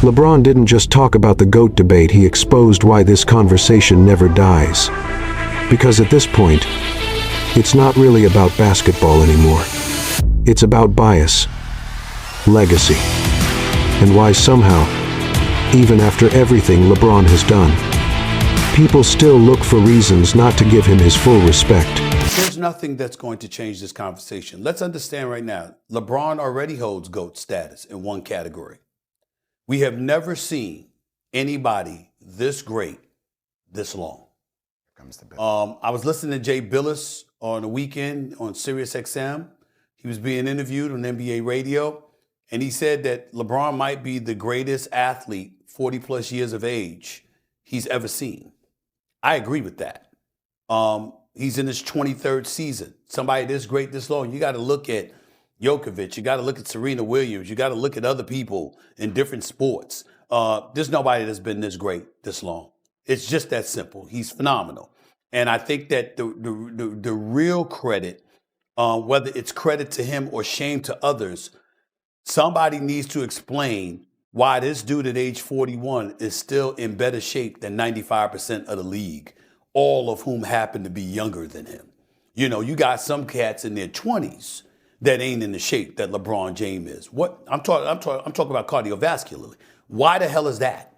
LeBron didn't just talk about the GOAT debate, he exposed why this conversation never dies. Because at this point, it's not really about basketball anymore. It's about bias, legacy, and why somehow, even after everything LeBron has done, people still look for reasons not to give him his full respect. There's nothing that's going to change this conversation. Let's understand right now, LeBron already holds GOAT status in one category. We have never seen anybody this great this long. I was listening to Jay Billis on the weekend on Sirius XM. He was being interviewed on NBA radio, and he said that LeBron might be the greatest athlete, 40 plus years of age, he's ever seen. I agree with that. He's in his 23rd season. Somebody this great this long, you got to look at Djokovic, you got to look at Serena Williams, you got to look at other people in different sports. There's nobody that's been this great this long. It's just that simple. He's phenomenal. And I think that the real credit, whether it's credit to him or shame to others, somebody needs to explain why this dude at age 41 is still in better shape than 95% of the league, all of whom happen to be younger than him. You know, you got some cats in their 20s that ain't in the shape that LeBron James is. What I'm talking about cardiovascularly. Why the hell is that?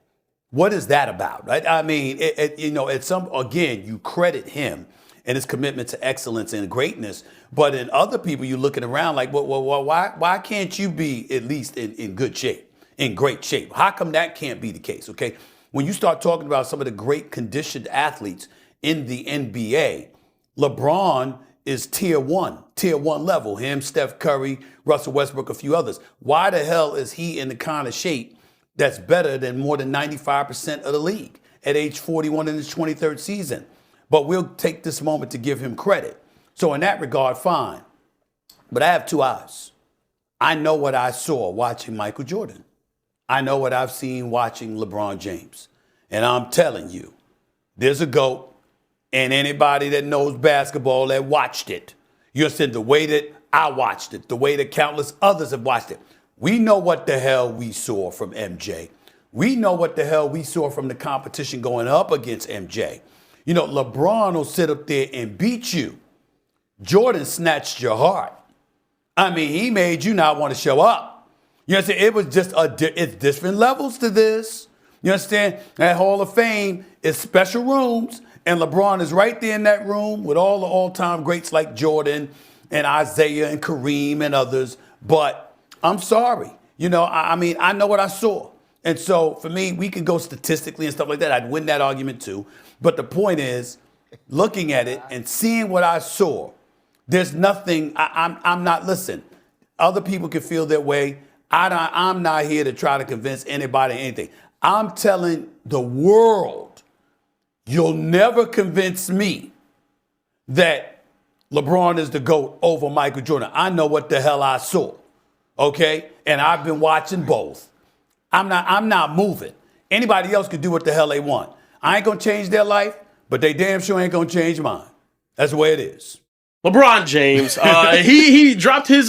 What is that about? Right? I mean, again, you credit him and his commitment to excellence and greatness, but in other people, you're looking around like, well, why can't you be at least in good shape, in great shape? How come that can't be the case? Okay, when you start talking about some of the great conditioned athletes in the NBA, LeBron is tier one level. Him, Steph Curry, Russell Westbrook, a few others. Why the hell is he in the kind of shape that's better than more than 95% of the league at age 41 in his 23rd season? But we'll take this moment to give him credit. So in that regard, fine. But I have two eyes. I know what I saw watching Michael Jordan. I know what I've seen watching LeBron James. And I'm telling you, there's a GOAT. And anybody that knows basketball that watched it, you said the way that I watched it, the way that countless others have watched it. We know what the hell we saw from MJ. We know what the hell we saw from the competition going up against MJ. You know, LeBron will sit up there and beat you. Jordan snatched your heart. I mean, he made you not want to show up. You understand? It was just it's different levels to this. You understand? That Hall of Fame is special rooms. And LeBron is right there in that room with all the all-time greats like Jordan and Isaiah and Kareem and others. But I'm sorry. You know, I mean, I know what I saw. And so for me, we could go statistically and stuff like that. I'd win that argument too. But the point is, looking at it and seeing what I saw, there's nothing, I'm not, listen, other people can feel their way. I'm not here to try to convince anybody anything. I'm telling the world, you'll never convince me that LeBron is the GOAT over Michael Jordan. I know what the hell I saw, okay? And I've been watching both. I'm not moving. Anybody else can do what the hell they want. I ain't gonna change their life, but they damn sure ain't gonna change mine. That's the way it is. LeBron James, he dropped his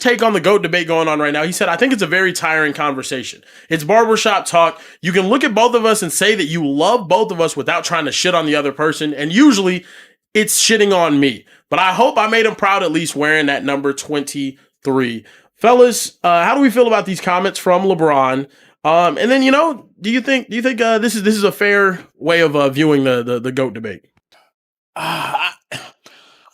take on the GOAT debate going on right now. He said, I think it's a very tiring conversation. It's barbershop talk. You can look at both of us and say that you love both of us without trying to shit on the other person. And usually it's shitting on me. But I hope I made him proud at least wearing that number 23. Fellas, how do we feel about these comments from LeBron? And then, do you think this is a fair way of viewing the GOAT debate?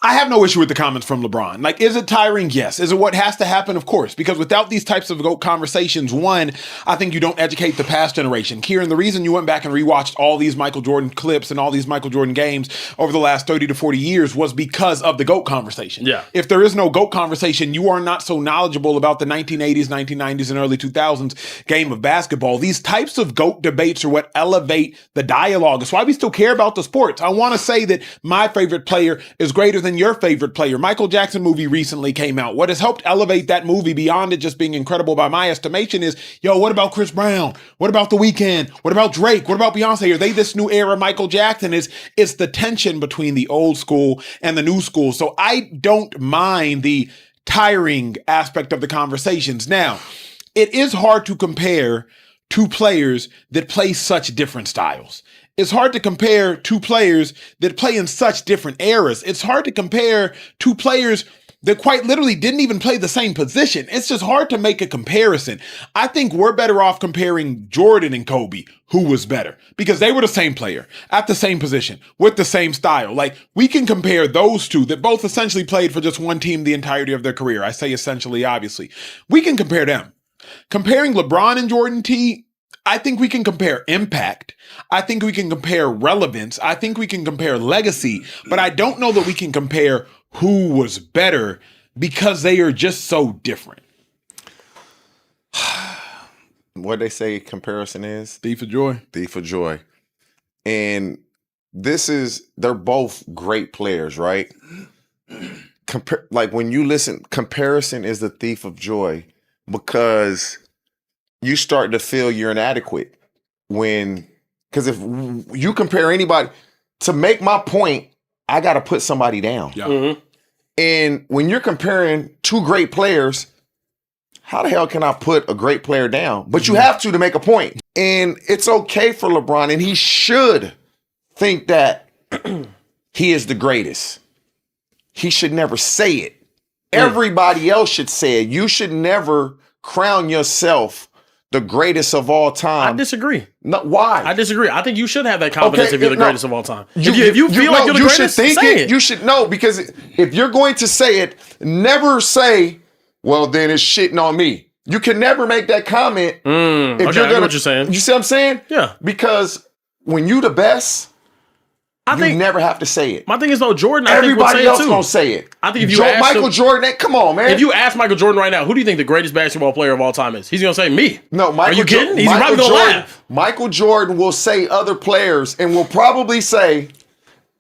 I have no issue with the comments from LeBron. Like, is it tiring? Yes. Is it what has to happen? Of course. Because without these types of GOAT conversations, one, I think you don't educate the past generation. Kieran, the reason you went back and rewatched all these Michael Jordan clips and all these Michael Jordan games over the last 30 to 40 years was because of the GOAT conversation. Yeah. If there is no GOAT conversation, you are not so knowledgeable about the 1980s, 1990s, and early 2000s game of basketball. These types of GOAT debates are what elevate the dialogue. It's why we still care about the sports. I want to say that my favorite player is greater than your favorite player. Michael Jackson movie recently came out. What has helped elevate that movie beyond it just being incredible by my estimation is, what about Chris Brown? What about The Weeknd? What about Drake? What about Beyonce? Are they this new era Michael Jackson? It's the tension between the old school and the new school. So I don't mind the tiring aspect of the conversations. Now, it is hard to compare two players that play such different styles. It's hard to compare two players that play in such different eras. It's hard to compare two players that quite literally didn't even play the same position. It's just hard to make a comparison. I think we're better off comparing Jordan and Kobe, who was better, because they were the same player at the same position with the same style. Like, we can compare those two that both essentially played for just one team the entirety of their career. I say essentially, obviously. We can compare them. Comparing LeBron and Jordan T, I think we can compare impact. I think we can compare relevance. I think we can compare legacy, but I don't know that we can compare who was better because they are just so different. What they say comparison is? Thief of joy. Thief of joy. And they're both great players, right? Like when you listen, comparison is the thief of joy because you start to feel you're inadequate because if you compare anybody, to make my point, I got to put somebody down. Yeah. Mm-hmm. And when you're comparing two great players, how the hell can I put a great player down? But you have to make a point. And it's okay for LeBron, and he should think that he is the greatest. He should never say it. Everybody else should say it. You should never crown yourself the greatest of all time. I disagree. No, why? I disagree. I think you should have that confidence if you're the greatest of all time. If you like feel you're the greatest, should think say it. You should know, because if you're going to say it, never say, well, then it's shitting on me. You can never make that comment. I know what you're saying. You see what I'm saying? Yeah. Because when you the best, you never have to say it. My thing is, though, Jordan, Everybody else too. gonna say it. I think if you ask Michael Jordan, come on, man. If you ask Michael Jordan right now, who do you think the greatest basketball player of all time is? He's gonna say me. No, Michael. Are you kidding? He's Michael probably gonna laugh. Michael Jordan will say other players and will probably say,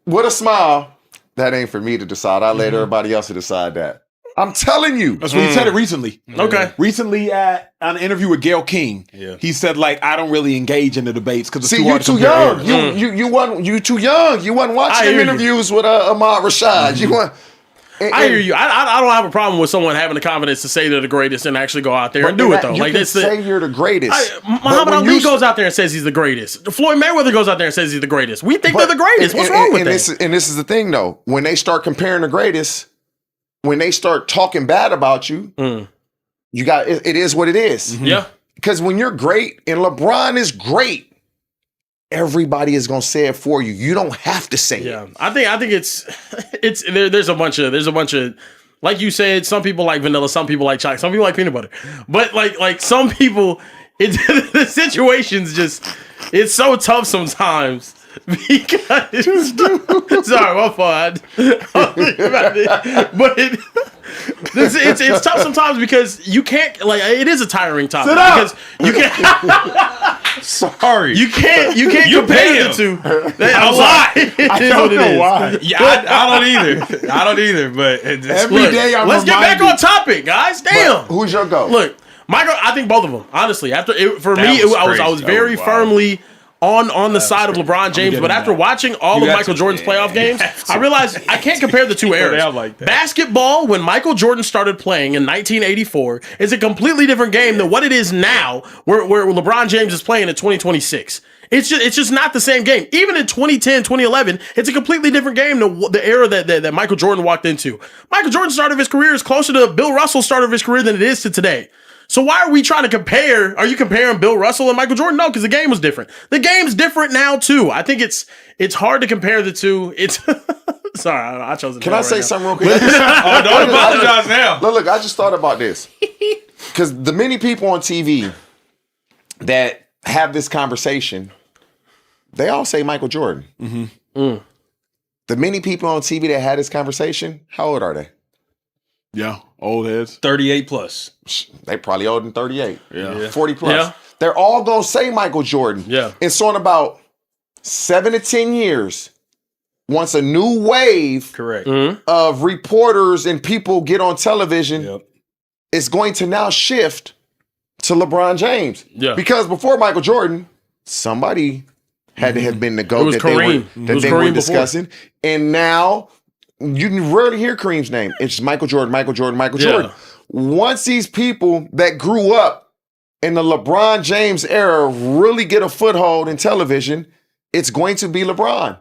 with a smile, that ain't for me to decide. I let everybody else to decide that. I'm telling you. That's what he said it recently. Okay. Recently on an interview with Gayle King, he said, like, I don't really engage in the debates because it's too hard to too young. You too young. You wasn't watching them interviews with Ahmad Rashad. You want. I hear you. I don't have a problem with someone having the confidence to say they're the greatest and actually go out there and do it, though. You like can say you're the greatest. Muhammad Ali goes out there and says he's the greatest. Floyd Mayweather goes out there and says he's the greatest. We think they're the greatest. What's wrong with that? And this is the thing, though. When they start comparing the greatest, when they start talking bad about you, you got it is what it is. Mm-hmm. Yeah. Because when you're great and LeBron is great, everybody is gonna say it for you. You don't have to say it. Yeah. I think it's there's a bunch of like you said, some people like vanilla, some people like chocolate, some people like peanut butter. But like some people, the situation's just it's so tough sometimes. Because sorry, my fault. But it's tough sometimes because you can't, like, it is a tiring topic because you can't. Sorry, you can't compare the two. A lot. I don't know why. Yeah, I don't either. But every day I'm let's get back on topic, guys. Damn. But who's your go? Look, Michael. I think both of them. Honestly, I was very firmly on the side of LeBron James, but after watching all of Michael Jordan's playoff games, I realized I can't compare the two eras. Like Basketball, when Michael Jordan started playing in 1984, is a completely different game than what it is now, where LeBron James is playing in 2026. It's just not the same game. Even in 2010, 2011, it's a completely different game than the era that Michael Jordan walked into. Michael Jordan's start of his career is closer to Bill Russell's start of his career than it is to today. So why are we trying to compare? Are you comparing Bill Russell and Michael Jordan? No, because the game was different. The game's different now too. I think it's hard to compare the two. It's sorry, I chose it. Can I say something real quick? Don't apologize now. Look, I just thought about this because the many people on TV that have this conversation, they all say Michael Jordan. Mm-hmm. The many people on TV that had this conversation, how old are they? Yeah, old heads. 38 plus. They probably older than 38. Yeah. 40 plus. Yeah. They're all going to say Michael Jordan. Yeah. And so in about 7 to 10 years, once a new wave of reporters and people get on television, it's going to now shift to LeBron James. Yeah. Because before Michael Jordan, somebody had to have been the GOAT that they were discussing. And now you rarely hear Kareem's name. It's Michael Jordan, Michael Jordan, Michael Jordan. Once these people that grew up in the LeBron James era really get a foothold in television, it's going to be LeBron.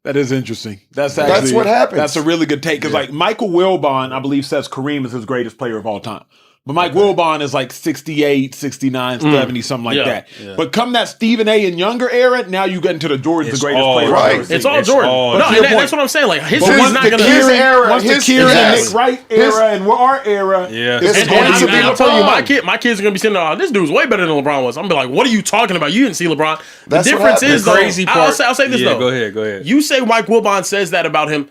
That is interesting. That's what happens. That's a really good take because like Michael Wilbon, I believe, says Kareem is his greatest player of all time. But Mike Wilbon is like 68, 69, 70, something like that. Yeah. But come that Stephen A. and younger era, now you get into the Jordan's the greatest player. Right. It's all Jordan. That's what I'm saying. Like history's not going to be once the Kieran and Nick Wright era and our era, it's going to be LeBron. I'm telling you, my kids are going to be sitting there, this dude's way better than LeBron was. I'm going to be like, what are you talking about? You didn't see LeBron. The difference is, though, I'll say this, though. Go ahead. You say Mike Wilbon says that about him.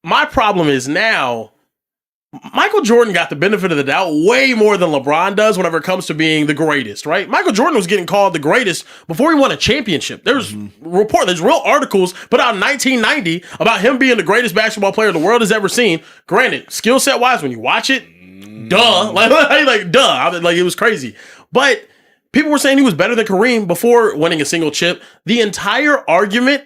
My problem is now, Michael Jordan got the benefit of the doubt way more than LeBron does whenever it comes to being the greatest, right? Michael Jordan was getting called the greatest before he won a championship. There's real articles put out in 1990 about him being the greatest basketball player the world has ever seen. Granted, skill set wise, when you watch it, duh. Like it was crazy. But people were saying he was better than Kareem before winning a single chip. The entire argument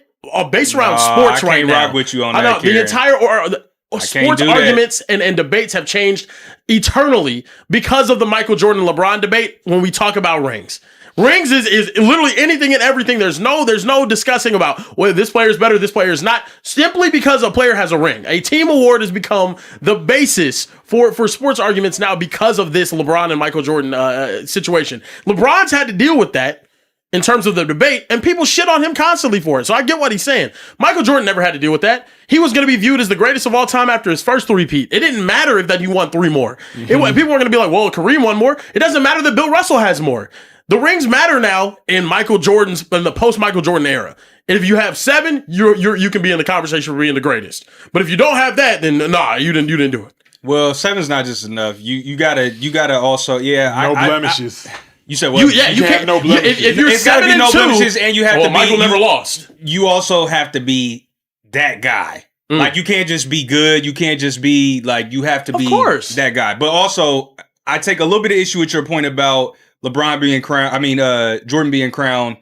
based around sports right now. I can't rock with you on that, I know, the entire sports arguments and debates have changed eternally because of the Michael Jordan LeBron debate when we talk about rings. Rings is literally anything and everything. There's no discussing about whether this player is better, this player is not, simply because a player has a ring. A team award has become the basis for sports arguments now because of this LeBron and Michael Jordan situation. LeBron's had to deal with that in terms of the debate, and people shit on him constantly for it. So I get what he's saying. Michael Jordan never had to deal with that. He was going to be viewed as the greatest of all time after his first three-peat. It didn't matter if that he won 3 more. People were going to be like, well, Kareem won more. It doesn't matter that Bill Russell has more. The rings matter now in the post-Michael Jordan era. And if you have 7, you can be in the conversation for being the greatest. But if you don't have that, then nah, you didn't do it. Well, 7's not just enough. You gotta also no blemishes. You said what? You can't. No blemishes. If you're 7 and 2, blemishes, and you have to be. Michael never lost. You also have to be that guy. Like you can't just be good. You can't just be like. You have to be that guy. But also, I take a little bit of issue with your point about LeBron being crowned. I mean, Jordan being crowned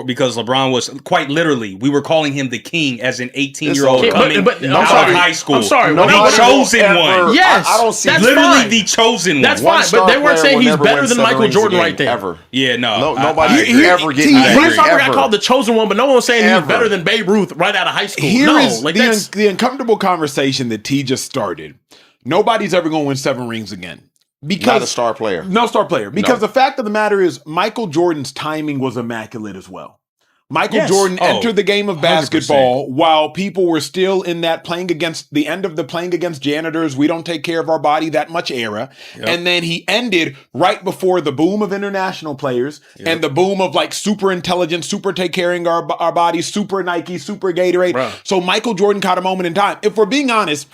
because LeBron was quite literally. We were calling him the king as an 18-year-old coming out of high school. I'm sorry, the chosen one. Yes, I don't see that's literally fine. the chosen one. That's fine, but they weren't saying he's better than Michael Jordan right there. Ever. Yeah, no. Nobody ever getting Brett Favre got called the chosen one, but no one was saying he was better than Babe Ruth right out of high school. Here is the uncomfortable conversation that T just started. Nobody's ever going to win 7 rings again. Because not a star player. No star player. Because the fact of the matter is Michael Jordan's timing was immaculate as well. Michael Jordan entered the game of basketball 100%. While people were still in that playing against janitors, we don't take care of our body that much era. Yep. And then he ended right before the boom of international players and the boom of like super intelligent, super take caring our bodies, super Nike, super Gatorade. Bro. So Michael Jordan caught a moment in time. If we're being honest,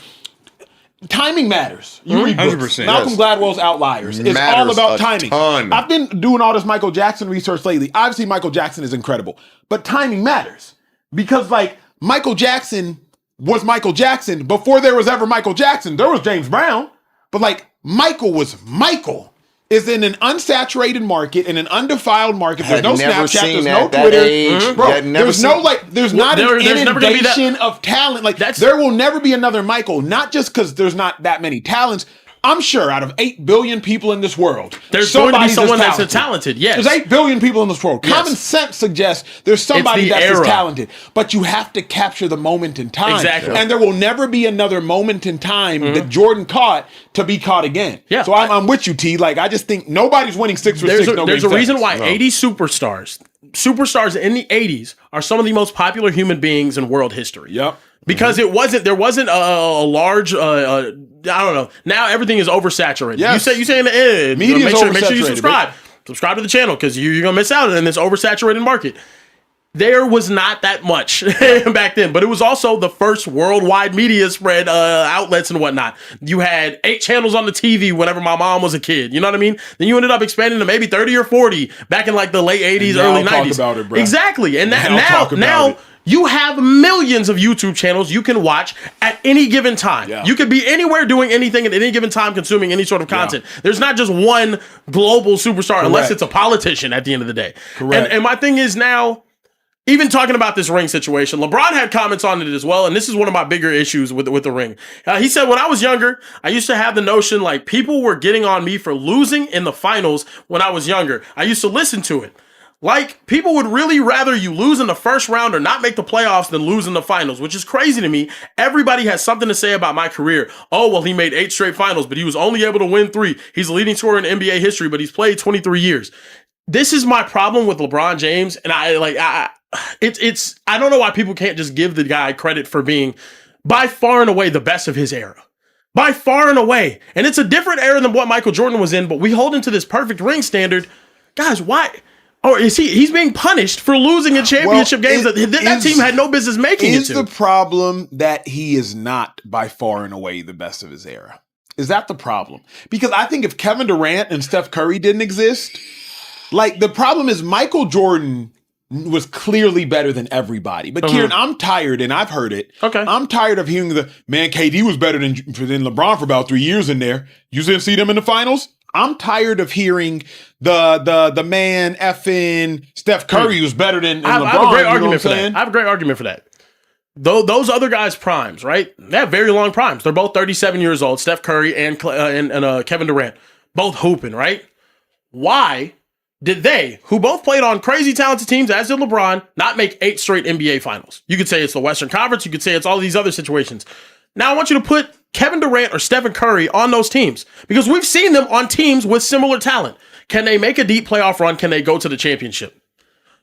timing matters. You read books. 100%. Malcolm Gladwell's Outliers. It's all about timing. Ton. I've been doing all this Michael Jackson research lately. Obviously, Michael Jackson is incredible. But timing matters. Because, like, Michael Jackson was Michael Jackson before there was ever Michael Jackson. There was James Brown. But, like, Michael was Michael. Is in an unsaturated market, in an undefiled market. There's no Snapchat, there's no Twitter. Bro, there's not an inundation of talent. Like, there will never be another Michael, not just because there's not that many talents. I'm sure out of 8 billion people in this world, there's going to be someone that's talented. Yes. There's 8 billion people in this world. Yes. Common sense suggests there's somebody that's talented. But you have to capture the moment in time. Exactly. And there will never be another moment in time that Jordan caught to be caught again. Yeah. So I'm with you, T. Like, I just think nobody's winning 6 for 6. There's a reason why 80s superstars in the 80s are some of the most popular human beings in world history. Yep. Because there wasn't a large I don't know. Now everything is oversaturated. Yes. You saying media is make sure you subscribe. Subscribe to the channel because you're gonna miss out in this oversaturated market. There was not that much back then, but it was also the first worldwide media spread outlets and whatnot. You had 8 channels on the TV whenever my mom was a kid. You know what I mean? Then you ended up expanding to maybe 30 or 40 back in like the late 80s, early 90s. Talk about it, bro. Exactly. And now you have millions of YouTube channels you can watch at any given time. Yeah. You could be anywhere doing anything at any given time, consuming any sort of content. Yeah. There's not just one global superstar unless it's a politician at the end of the day. Correct. And my thing is now, even talking about this ring situation, LeBron had comments on it as well, and this is one of my bigger issues with the ring. He said, when I was younger, I used to have the notion like people were getting on me for losing in the finals when I was younger. I used to listen to it. Like, people would really rather you lose in the first round or not make the playoffs than lose in the finals, which is crazy to me. Everybody has something to say about my career. Oh, well, he made 8 straight finals, but he was only able to win 3. He's the leading scorer in NBA history, but he's played 23 years. This is my problem with LeBron James, and I don't know why people can't just give the guy credit for being by far and away the best of his era. By far and away. And it's a different era than what Michael Jordan was in, but we hold him to this perfect ring standard. Guys, why? Or is he's being punished for losing in championship games that team had no business making it to? Is the problem that he is not by far and away the best of his era? Is that the problem? Because I think if Kevin Durant and Steph Curry didn't exist, like, the problem is Michael Jordan was clearly better than everybody. But Kieran, I'm tired, and I've heard it. Okay. I'm tired of hearing KD was better than LeBron for about 3 years in there. You didn't see them in the finals? I'm tired of hearing the man effing Steph Curry was better than LeBron. I have a great argument for that. I have a great argument for that. Though those other guys' primes, right? They have very long primes. They're both 37 years old. Steph Curry and Kevin Durant, both hooping, right? Why did they, who both played on crazy talented teams, as did LeBron, not make 8 straight NBA finals? You could say it's the Western Conference. You could say it's all these other situations. Now I want you to put Kevin Durant or Stephen Curry on those teams, because we've seen them on teams with similar talent. Can they make a deep playoff run? Can they go to the championship?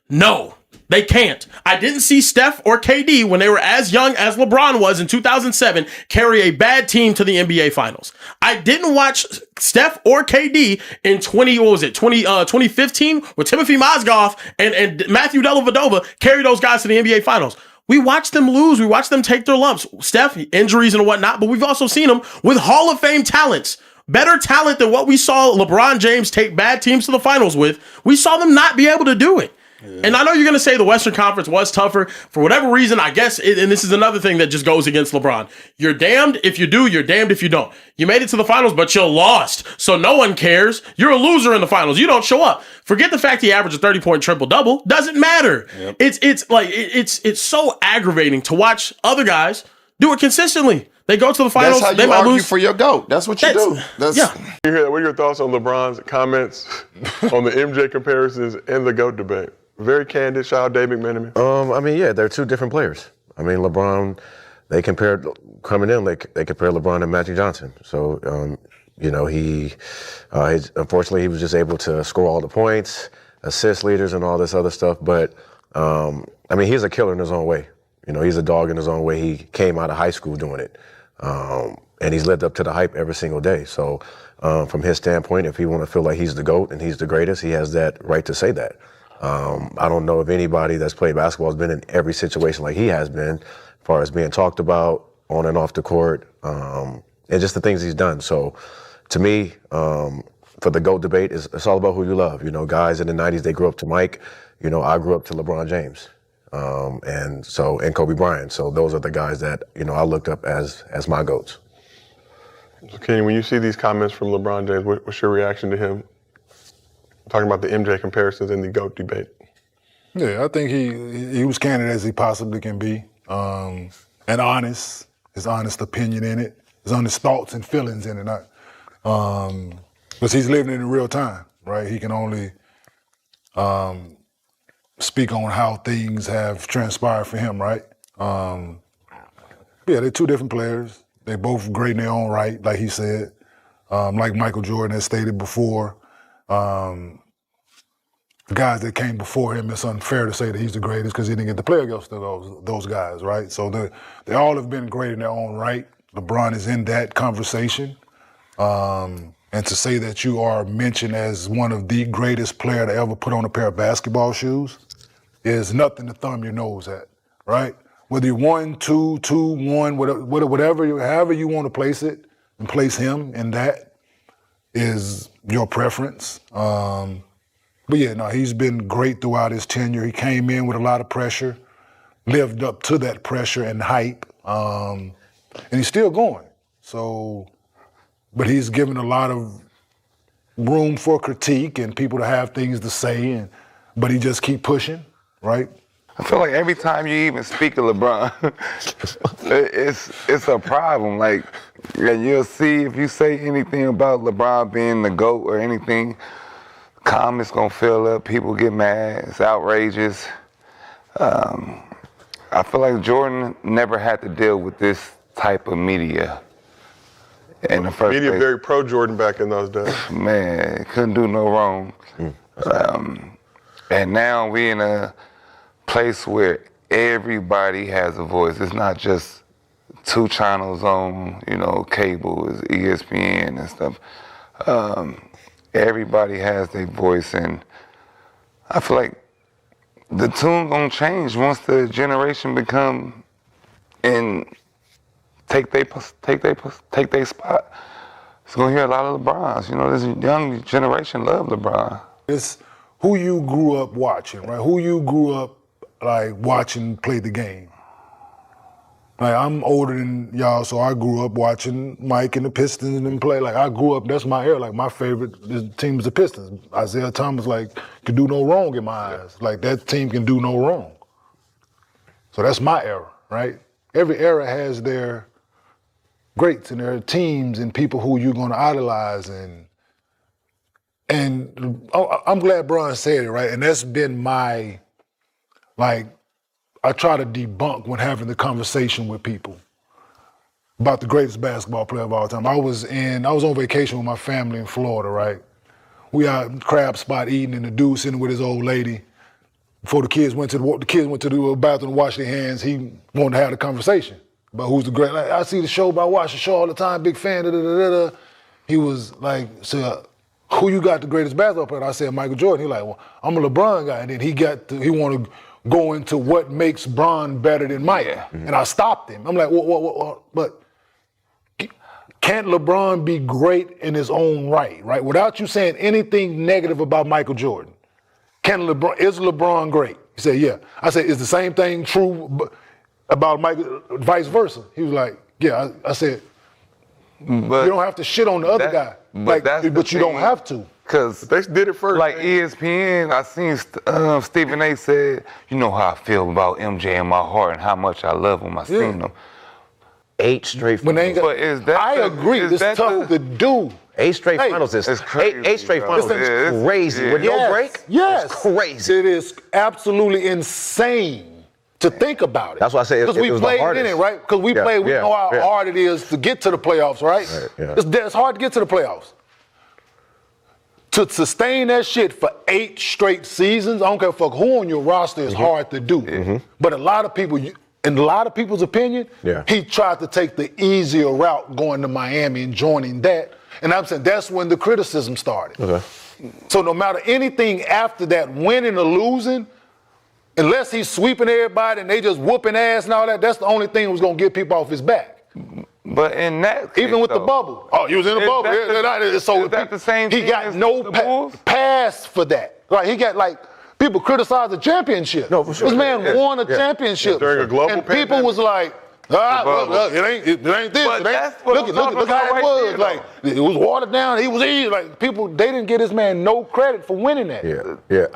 No, they can't. I didn't see Steph or KD when they were as young as LeBron was in 2007 carry a bad team to the NBA Finals. I didn't watch Steph or KD in 2015 with Timothy Mozgov and Matthew Dellavedova carry those guys to the NBA Finals. We watched them lose. We watched them take their lumps. Steph, injuries and whatnot, but we've also seen them with Hall of Fame talents. Better talent than what we saw LeBron James take bad teams to the finals with. We saw them not be able to do it. Yeah. And I know you're going to say the Western Conference was tougher. For whatever reason, I guess, and this is another thing that just goes against LeBron. You're damned if you do, you're damned if you don't. You made it to the finals, but you lost. So no one cares. You're a loser in the finals. You don't show up. Forget the fact he averaged a 30-point triple-double. Doesn't matter. Yep. It's so aggravating to watch other guys do it consistently. They go to the finals. That's how you argue for your GOAT. That's what you do. Yeah. What are your thoughts on LeBron's comments on the MJ comparisons and the GOAT debate? Very candid. Shout out Dave McMenamin. They're two different players. LeBron, they compared coming in. They compared LeBron and Magic Johnson. So, unfortunately he was just able to score all the points, assist leaders, and all this other stuff. But he's a killer in his own way. He's a dog in his own way. He came out of high school doing it, and he's lived up to the hype every single day. So, from his standpoint, if he want to feel like he's the GOAT and he's the greatest, he has that right to say that. I don't know if anybody that's played basketball has been in every situation like he has been, as far as being talked about on and off the court, and just the things he's done. So, to me, for the GOAT debate, it's all about who you love. Guys in the 90s, they grew up to Mike. I grew up to LeBron James, and Kobe Bryant. So those are the guys that I looked up as my GOATs. So Kenny, when you see these comments from LeBron James, what's your reaction to him talking about the MJ comparisons in the GOAT debate? Yeah, I think he was candid as he possibly can be, and honest, his honest opinion in it, his honest thoughts and feelings in it. Because he's living it in real time, right? He can only speak on how things have transpired for him, right? They're two different players. They're both great in their own right, like he said. Like Michael Jordan has stated before, the guys that came before him, it's unfair to say that he's the greatest because he didn't get to play against those guys, right? So they all have been great in their own right. LeBron is in that conversation. And to say that you are mentioned as one of the greatest player to ever put on a pair of basketball shoes is nothing to thumb your nose at, right? Whether you're 1, 2, 1, whatever, however you want to place it and place him in that is your preference. He's been great throughout his tenure. He came in with a lot of pressure, lived up to that pressure and hype, and he's still going. So, but he's given a lot of room for critique and people to have things to say, but he just keep pushing, right? I feel like every time you even speak of LeBron, it's a problem. Like, and you'll see if you say anything about LeBron being the GOAT or anything, comments gonna fill up, people get mad, it's outrageous. I feel like Jordan never had to deal with this type of media in the first Media place. very pro-Jordan back in those days. Man, couldn't do no wrong. And now we're in a place where everybody has a voice. It's not just 2 channels on, cable, it's ESPN and stuff. Everybody has their voice, and I feel like the tune gonna change once the generation become and take their spot. It's gonna hear a lot of LeBrons. This young generation love LeBron. It's who you grew up watching, right? Who you grew up watching play the game. Like, I'm older than y'all, so I grew up watching Mike and the Pistons and them play. Like, I grew up, that's my era. Like, my favorite team is the Pistons. Isaiah Thomas, could do no wrong in my eyes. Like, that team can do no wrong. So that's my era, right? Every era has their greats and their teams and people who you're gonna idolize. And I'm glad Bron said it, right? And that's been my, I try to debunk when having the conversation with people about the greatest basketball player of all time. I was on vacation with my family in Florida, right? We out in crab spot eating, and the dude sitting with his old lady. Before the kids went to the bathroom to wash their hands, he wanted to have a conversation about who's the great. I see the show, but I watch the show all the time, big fan, da-da-da-da-da. He was like, so who you got the greatest basketball player? I said Michael Jordan. He like, well, I'm a LeBron guy. And then he wanted to go into what makes Bron better than Mike. Yeah. And I stopped him. I'm like, what? But can't LeBron be great in his own right? Without you saying anything negative about Michael Jordan. Is LeBron great? He said, yeah. I said, is the same thing true about Michael, vice versa? He was like, yeah. I said, but you don't have to shit on the other guy. But you don't have to. Because they did it first. Like ESPN, I seen Stephen A. said, you know how I feel about MJ in my heart and how much I love him. I seen him. 8 straight finals. I agree. It's tough to do. 8 straight finals is crazy. 8 straight finals is crazy. With no break? Yes. It's crazy. It is absolutely insane to think about it. That's why I say it was the hardest. Because we played in it, right? Because we know how hard it is to get to the playoffs, right? It's hard to get to the playoffs. To sustain that shit for 8 straight seasons, I don't care a fuck who on your roster, is hard to do. But a lot of people, in a lot of people's opinion, he tried to take the easier route going to Miami and joining that. And I'm saying that's when the criticism started. So no matter anything after that, winning or losing, unless he's sweeping everybody and they just whooping ass and all that, that's the only thing that was going to get people off his back. But in that case, even with the bubble. Oh, he was in the bubble. So is that the same thing? He got no pass for that. Right? He got people criticize the championship. No, for sure. This man won a championship. During a global and people was like, it ain't this. Look how it was. Like, it was watered down. He was easy. Like, people, they didn't give this man no credit for winning that. Yeah.